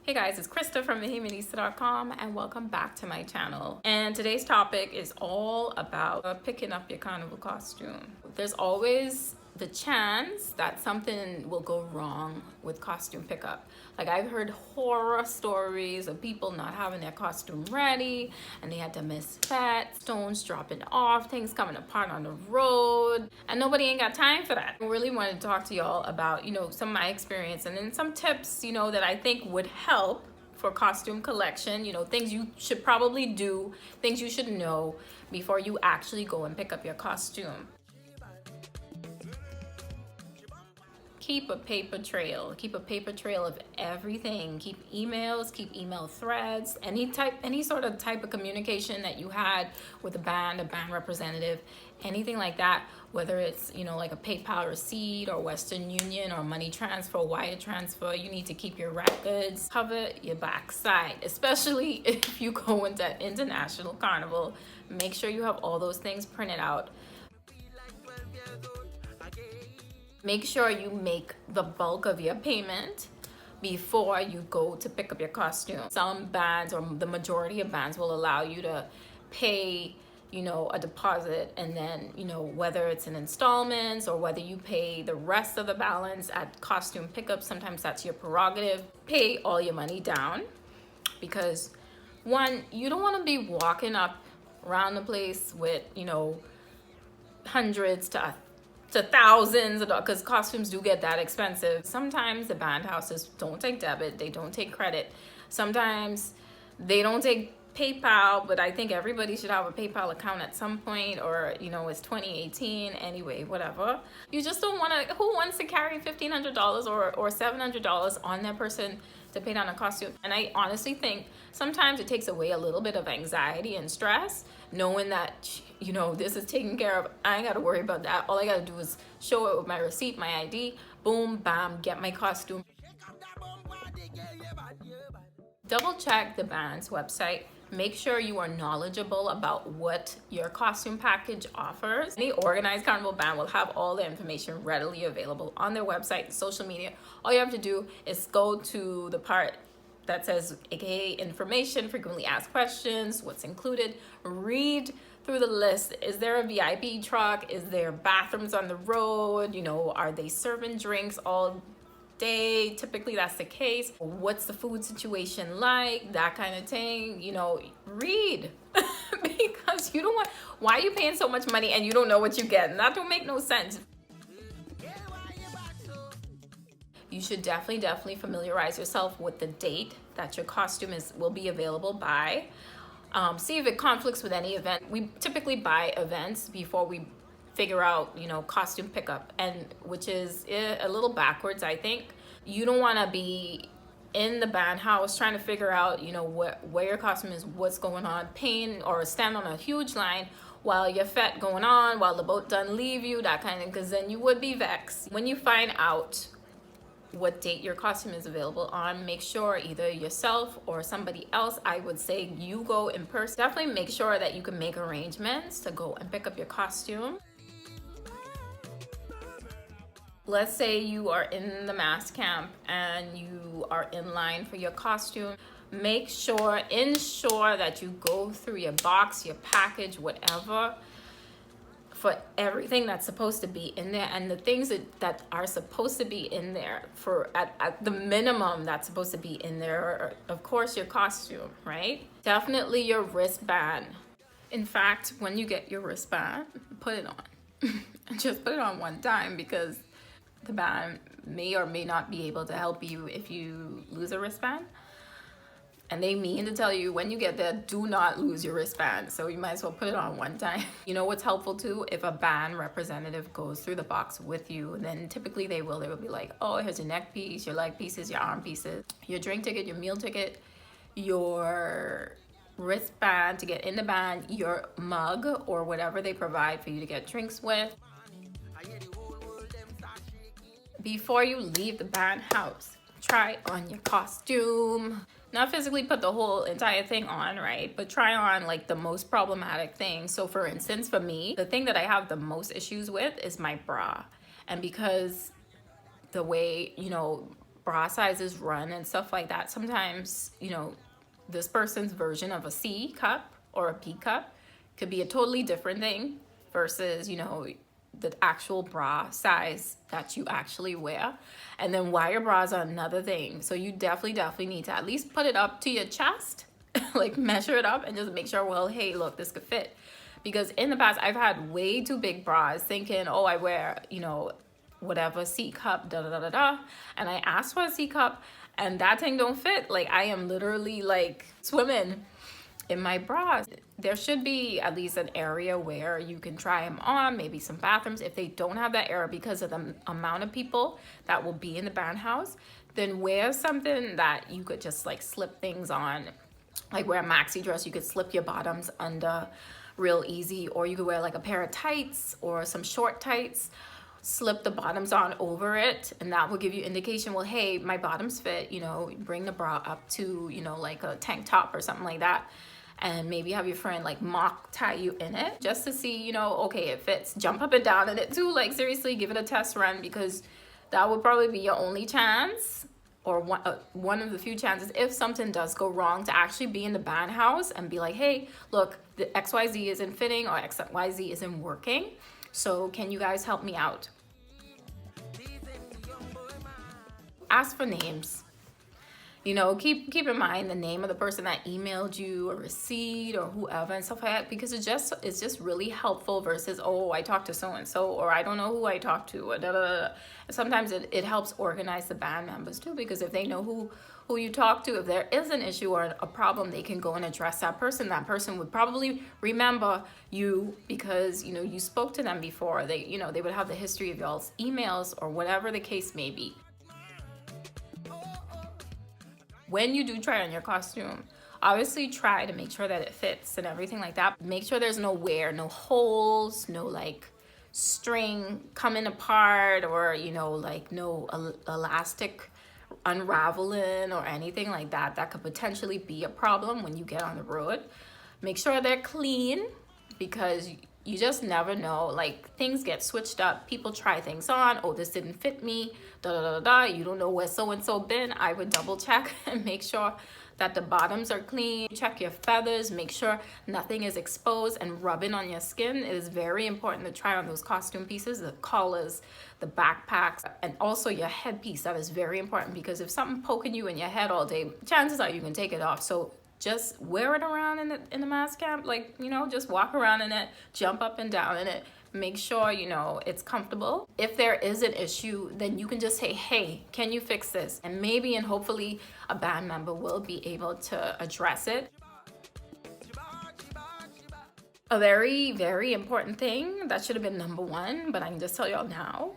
Hey guys, it's Krista from Bahamianista.com and welcome back to my channel. And today's topic is all about picking up your carnival costume. There's always the chance that something will go wrong with costume pickup. Like I've heard horror stories of people not having their costume ready and they had to miss fat, stones dropping off, things coming apart on the road, and nobody ain't got time for that. I really wanted to talk to y'all about, some of my experience and then some tips, that I think would help for costume collection, things you should probably do, things you should know before you actually go and pick up your costume. Keep a paper trail. Keep a paper trail of everything. Keep emails, keep email threads, any sort of type of communication that you had with a band representative, anything like that, whether it's, like a PayPal receipt or Western Union or money transfer, wire transfer, you need to keep your records. Cover your backside, especially if you go into international carnival. Make sure you have all those things printed out. Make sure you make the bulk of your payment before you go to pick up your costume. Some bands, or the majority of bands, will allow you to pay, a deposit, and then, whether it's in installments or whether you pay the rest of the balance at costume pickup, sometimes that's your prerogative. Pay all your money down because, one, you don't want to be walking up around the place with, hundreds to thousands of dollars, because costumes do get that expensive. Sometimes the band houses don't take debit, they don't take credit. Sometimes they don't take PayPal, but I think everybody should have a PayPal account at some point, or it's 2018 anyway, whatever. You just don't want to, who wants to carry $1,500 or $700 on their person to pay down a costume? And I honestly think sometimes it takes away a little bit of anxiety and stress, knowing that this is taken care of. I ain't got to worry about that. All I got to do is show it with my receipt, my ID, boom, bam, get my costume. Double check the band's website. Make sure you are knowledgeable about what your costume package offers. Any organized carnival band will have all the information readily available on their website, social media. All you have to do is go to the part that says AKA information, frequently asked questions, what's included. Read through the list. Is there a VIP truck? Is there bathrooms on the road? Are they serving drinks all day? Typically that's the case. What's the food situation like? That kind of thing. Read because you don't want, why are you paying so much money and you don't know what you get? And that don't make no sense. You should definitely familiarize yourself with the date that your costume will be available by. See if it conflicts with any event. We typically buy events before we figure out, costume pickup, and which is a little backwards, I think. You don't want to be in the band house trying to figure out, where your costume is, what's going on, paying or stand on a huge line while your fete going on, while the boat doesn't leave you, that kind of, because then you would be vexed. When you find out what date your costume is available on, make sure either yourself or somebody else, I would say you go in person. Definitely make sure that you can make arrangements to go and pick up your costume. Let's say you are in the mass camp and you are in line for your costume. Ensure that you go through your box, your package, whatever, for everything that's supposed to be in there, and the things that are supposed to be in there, for at the minimum that's supposed to be in there are, of course, your costume, right? Definitely your wristband. In fact, when you get your wristband, put it on. Just put it on one time, because the band may or may not be able to help you if you lose a wristband. And they mean to tell you when you get there, do not lose your wristband. So you might as well put it on one time. What's helpful too? If a band representative goes through the box with you, then typically they will be like, oh, here's your neck piece, your leg pieces, your arm pieces, your drink ticket, your meal ticket, your wristband to get in the band, your mug or whatever they provide for you to get drinks with. Before you leave the band house, try on your costume. Not physically put the whole entire thing on, right? But try on like the most problematic thing. So for instance, for me, the thing that I have the most issues with is my bra. And because the way, bra sizes run and stuff like that, sometimes, you know, this person's version of a C cup or a B cup could be a totally different thing versus, you know, the actual bra size that you actually wear. And then wire bras are another thing. So you definitely need to at least put it up to your chest, like measure it up and just make sure, well, hey, look, this could fit. Because in the past, I've had way too big bras thinking, oh, I wear, you know, whatever C cup, da da da da da. And I asked for a C cup and that thing don't fit. Like I am literally like swimming in my bras. There should be at least an area where you can try them on, maybe some bathrooms. If they don't have that area because of the amount of people that will be in the band house, then wear something that you could just like slip things on. Like wear a maxi dress, you could slip your bottoms under real easy, or you could wear like a pair of tights or some short tights, slip the bottoms on over it, and that will give you indication, well, hey, my bottoms fit, you know, bring the bra up to, you know, like a tank top or something like that. And maybe have your friend like mock tie you in it just to see, you know, okay, it fits. Jump up and down in it too. Like seriously, give it a test run, because that would probably be your only chance, or one of the few chances if something does go wrong, to actually be in the band house and be like, hey, look, the XYZ isn't fitting or XYZ isn't working. So can you guys help me out? Ask for names. You know, keep in mind the name of the person that emailed you a receipt or whoever and stuff like that, because it's just really helpful versus, oh, I talked to so-and-so, or I don't know who I talked to, or da, da, da. Sometimes it helps organize the band members too, because if they know who you talk to, if there is an issue or a problem, they can go and address that person. That person would probably remember you because, you know, you spoke to them before. They, you know, they would have the history of y'all's emails or whatever the case may be. When you do try on your costume, obviously try to make sure that it fits and everything like that. Make sure there's no wear, no holes, no like string coming apart, or, you know, like no elastic unraveling or anything like that. That could potentially be a problem when you get on the road. Make sure they're clean, because you just never know, like things get switched up, people try things on, oh, this didn't fit me, da da da da. You don't know where so-and-so been. I would double check and make sure that the bottoms are clean. Check your feathers, make sure nothing is exposed and rubbing on your skin. It is very important to try on those costume pieces, the collars, the backpacks, and also your headpiece. That is very important, because if something poking you in your head all day, chances are you can take it off. So just wear it around in the mass camp, like, you know, just walk around in it, jump up and down in it. Make sure, you know, it's comfortable. If there is an issue, then you can just say, hey, can you fix this? And maybe and hopefully a band member will be able to address it. A very, very important thing that should have been number one, but I can just tell y'all now,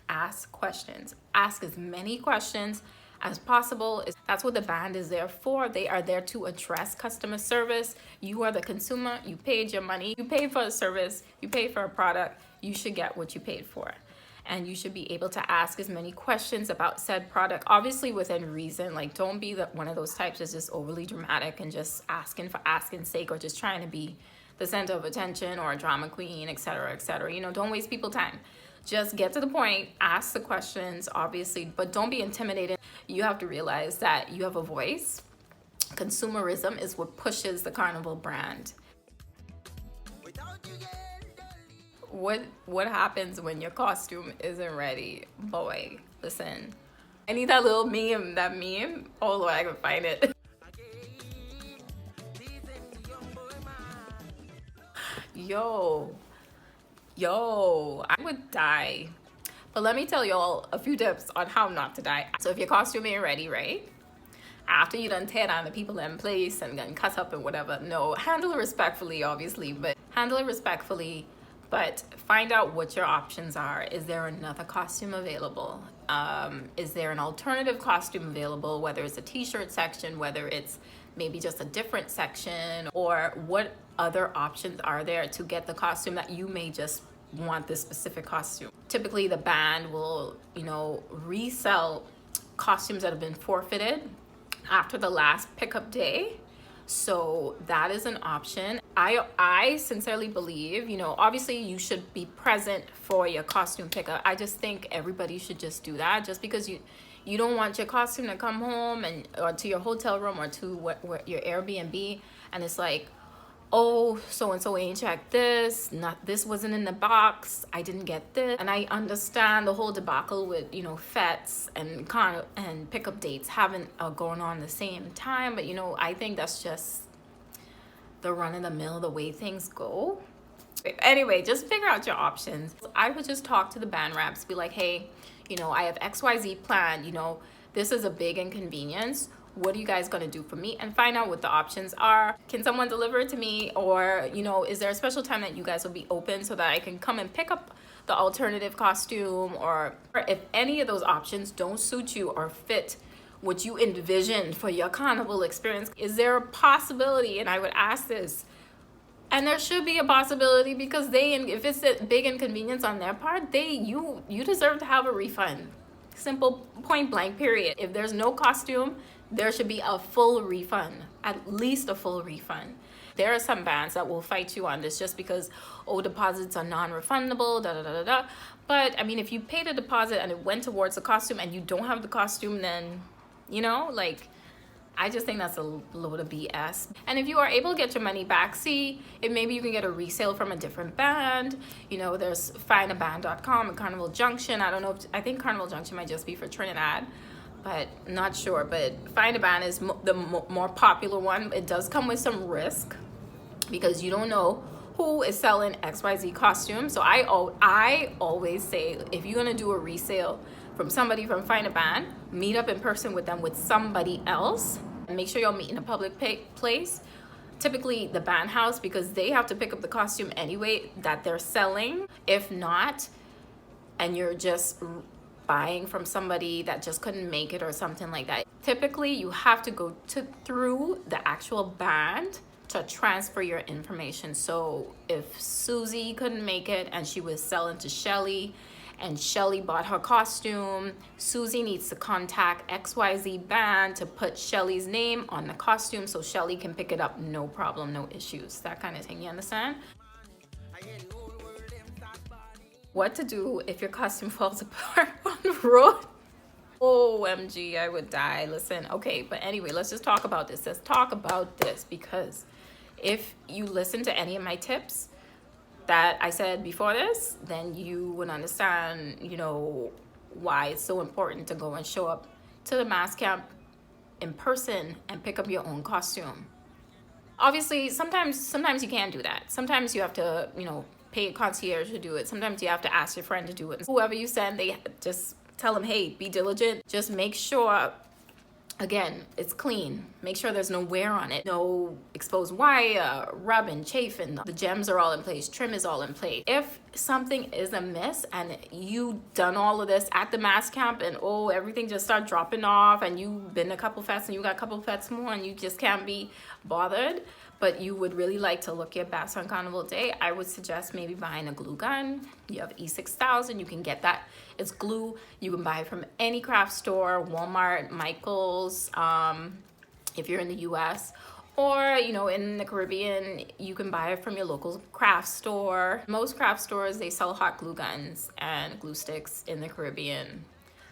ask questions. Ask as many questions as possible. That's what the band is there for. They are there to address customer service. You are the consumer. You paid your money. You paid for a service. You paid for a product. You should get what you paid for. And you should be able to ask as many questions about said product, obviously within reason. Like, don't be one of those types that's just overly dramatic and just asking for asking's sake, or just trying to be the center of attention or a drama queen, etc., etc. You know, don't waste people's time. Just get to the point, ask the questions, obviously, but don't be intimidated. You have to realize that you have a voice. Consumerism is what pushes the Carnival brand. What happens when your costume isn't ready? Boy, listen. I need that little meme, Oh Lord, I can find it. Yo, I would die. But let me tell y'all a few tips on how not to die. So if your costume ain't ready, right? After you done tear down the people in place and then cut up and whatever, no, handle it respectfully, obviously, but handle it respectfully, but find out what your options are. Is there another costume available? Is there an alternative costume available, whether it's a t-shirt section, whether it's maybe just a different section, or what other options are there to get the costume that you may just want this specific costume. Typically the band will, you know, resell costumes that have been forfeited after the last pickup day. So that is an option. I sincerely believe, you know, obviously you should be present for your costume pickup. I just think everybody should just do that, just because you You don't want your costume to come home and or to your hotel room or to your Airbnb, and it's like, oh, so and so ain't checked this, not this wasn't in the box, I didn't get this. And I understand the whole debacle with, you know, fetes and pickup dates having going on the same time, but you know, I think that's just the run of the mill, the way things go. Anyway, just figure out your options. I would just talk to the band reps, be like, hey, you know, I have XYZ planned, you know, this is a big inconvenience. What are you guys gonna do for me? And find out what the options are. Can someone deliver it to me? Or, you know, is there a special time that you guys will be open so that I can come and pick up the alternative costume? Or if any of those options don't suit you or fit what you envisioned for your carnival experience, is there a possibility, and I would ask this, and there should be a possibility, because if it's a big inconvenience on their part, you deserve to have a refund. Simple, point blank, period. If there's no costume, there should be a full refund, at least a full refund. There are some bands that will fight you on this just because, oh, deposits are non-refundable, da da da da da. But I mean, if you paid a deposit and it went towards the costume and you don't have the costume, then, you know, like, I just think that's a load of BS. And if you are able to get your money back, see if maybe you can get a resale from a different band. You know, there's findaband.com and Carnival Junction. I don't know I think Carnival Junction might just be for Trinidad, but not sure. But Find a Band is the more popular one. It does come with some risk because you don't know who is selling XYZ costume. So I always say, if you're gonna do a resale from somebody from Find a Band, meet up in person with them with somebody else. And make sure you'll meet in a public place, typically the band house, because they have to pick up the costume anyway that they're selling. If not, and you're just buying from somebody that just couldn't make it or something like that, typically you have to go through the actual band to transfer your information. So if Susie couldn't make it and she was selling to Shelly, and Shelly bought her costume, Susie needs to contact XYZ band to put Shelly's name on the costume so Shelly can pick it up, no problem, no issues, that kind of thing, you understand? What to do if your costume falls apart on the road? OMG, I would die. Listen, okay, but anyway, let's just talk about this. Let's talk about this, because if you listen to any of my tips that I said before this, then you would understand, you know, why it's so important to go and show up to the mass camp in person and pick up your own costume. Obviously, sometimes you can't do that. Sometimes you have to, you know, pay a concierge to do it. Sometimes you have to ask your friend to do it. Whoever you send, they just tell them, hey, be diligent. Just make sure, again, it's clean. Make sure there's no wear on it, no exposed wire, rubbing, chafing. The gems are all in place, trim is all in place. If something is amiss and you done all of this at the mass camp and oh, everything just start dropping off, and you've been a couple fests and you got a couple fests more and you just can't be bothered, but you would really like to look your best on Carnival Day, I would suggest maybe buying a glue gun. You have E6000, you can get that. It's glue. You can buy it from any craft store, Walmart, Michael's, if you're in the US, or, you know, in the Caribbean, you can buy it from your local craft store. Most craft stores, they sell hot glue guns and glue sticks in the Caribbean.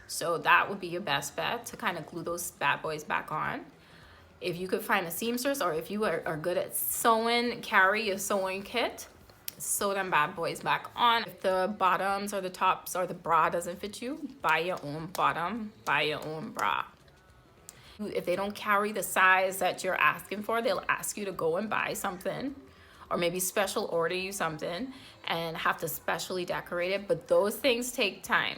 So that would be your best bet to kind of glue those bad boys back on. If you could find a seamstress, or if you are good at sewing, carry your sewing kit, sew them bad boys back on. If the bottoms or the tops or the bra doesn't fit you, buy your own bottom, buy your own bra. If they don't carry the size that you're asking for, they'll ask you to go and buy something, or maybe special order you something and have to specially decorate it. But those things take time.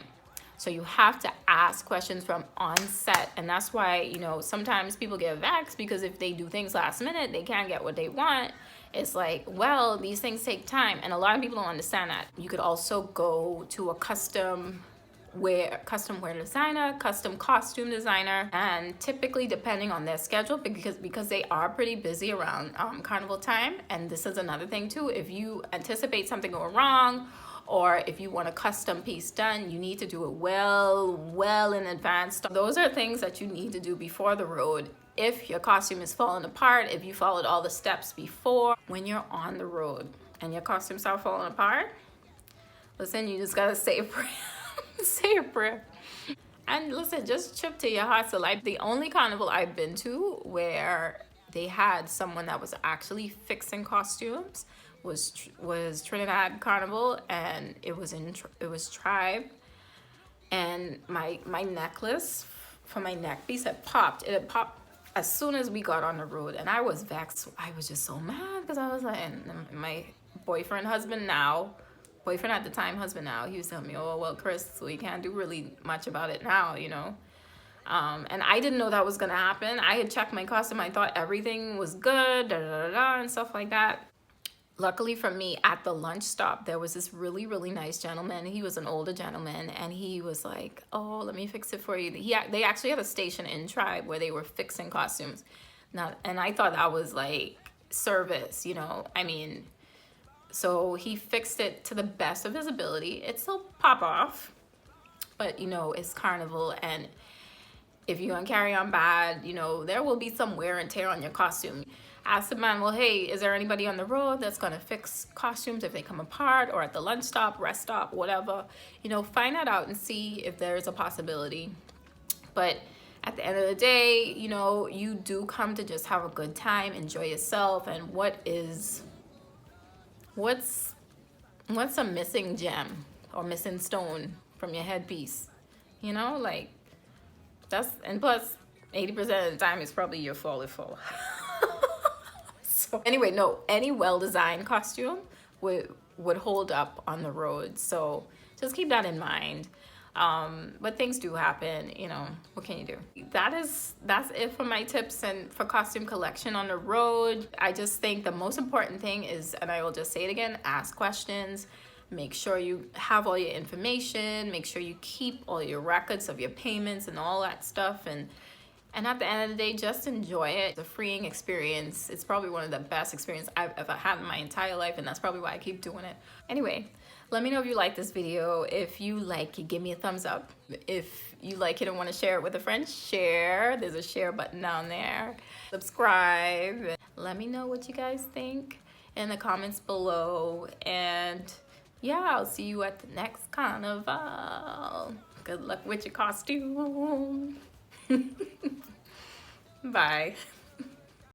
So you have to ask questions from on set. And that's why, you know, sometimes people get vexed because if they do things last minute, they can't get what they want. It's like, well, these things take time. And a lot of people don't understand that. You could also go to a custom wear designer, custom costume designer, and typically depending on their schedule, because they are pretty busy around Carnival time. And this is another thing too, if you anticipate something going wrong, or if you want a custom piece done, you need to do it well in advance. Those are things that you need to do before the road. If your costume is falling apart, if you followed all the steps before, when you're on the road and your costumes start falling apart, listen, you just gotta say a prayer. Say a prayer. And listen, just trip to your heart's delight. The only carnival I've been to where they had someone that was actually fixing costumes was Trinidad Carnival, and it was Tribe, and my necklace for my neck piece had popped. It had popped as soon as we got on the road, and I was vexed. I was just so mad because I was like, and my boyfriend at the time, husband now, he was telling me, oh, well, Chris, so we can't do really much about it now, you know. And I didn't know that was gonna happen. I had checked my costume. I thought everything was good, and stuff like that. Luckily for me, at the lunch stop, there was this really, really nice gentleman. He was an older gentleman, and he was like, oh, let me fix it for you. They actually had a station in Tribe where they were fixing costumes. Now, and I thought that was like service, you know. I mean, so he fixed it to the best of his ability. It still pop off, but you know, it's Carnival, and if you're gonna carry on bad, you know, there will be some wear and tear on your costume. Ask the man, well, hey, is there anybody on the road that's gonna fix costumes if they come apart, or at the lunch stop, rest stop, whatever. You know, find that out and see if there's a possibility. But at the end of the day, you know, you do come to just have a good time, enjoy yourself, and what's a missing gem or missing stone from your headpiece? You know, like, and plus 80% of the time it's probably your fault if fall. So anyway, no, any well-designed costume would hold up on the road, so just keep that in mind. But things do happen, you know, what can you do? That's it for my tips and for costume collection on the road. I just think the most important thing is, and I will just say it again, ask questions. Make sure you have all your information. Make sure you keep all your records of your payments and all that stuff. And at the end of the day, just enjoy it. It's a freeing experience. It's probably one of the best experiences I've ever had in my entire life, and that's probably why I keep doing it. Anyway, let me know if you like this video. If you like it, give me a thumbs up. If you like it and want to share it with a friend, share. There's a share button down there. Subscribe. Let me know what you guys think in the comments below. And yeah, I'll see you at the next carnival. Good luck with your costume. Bye.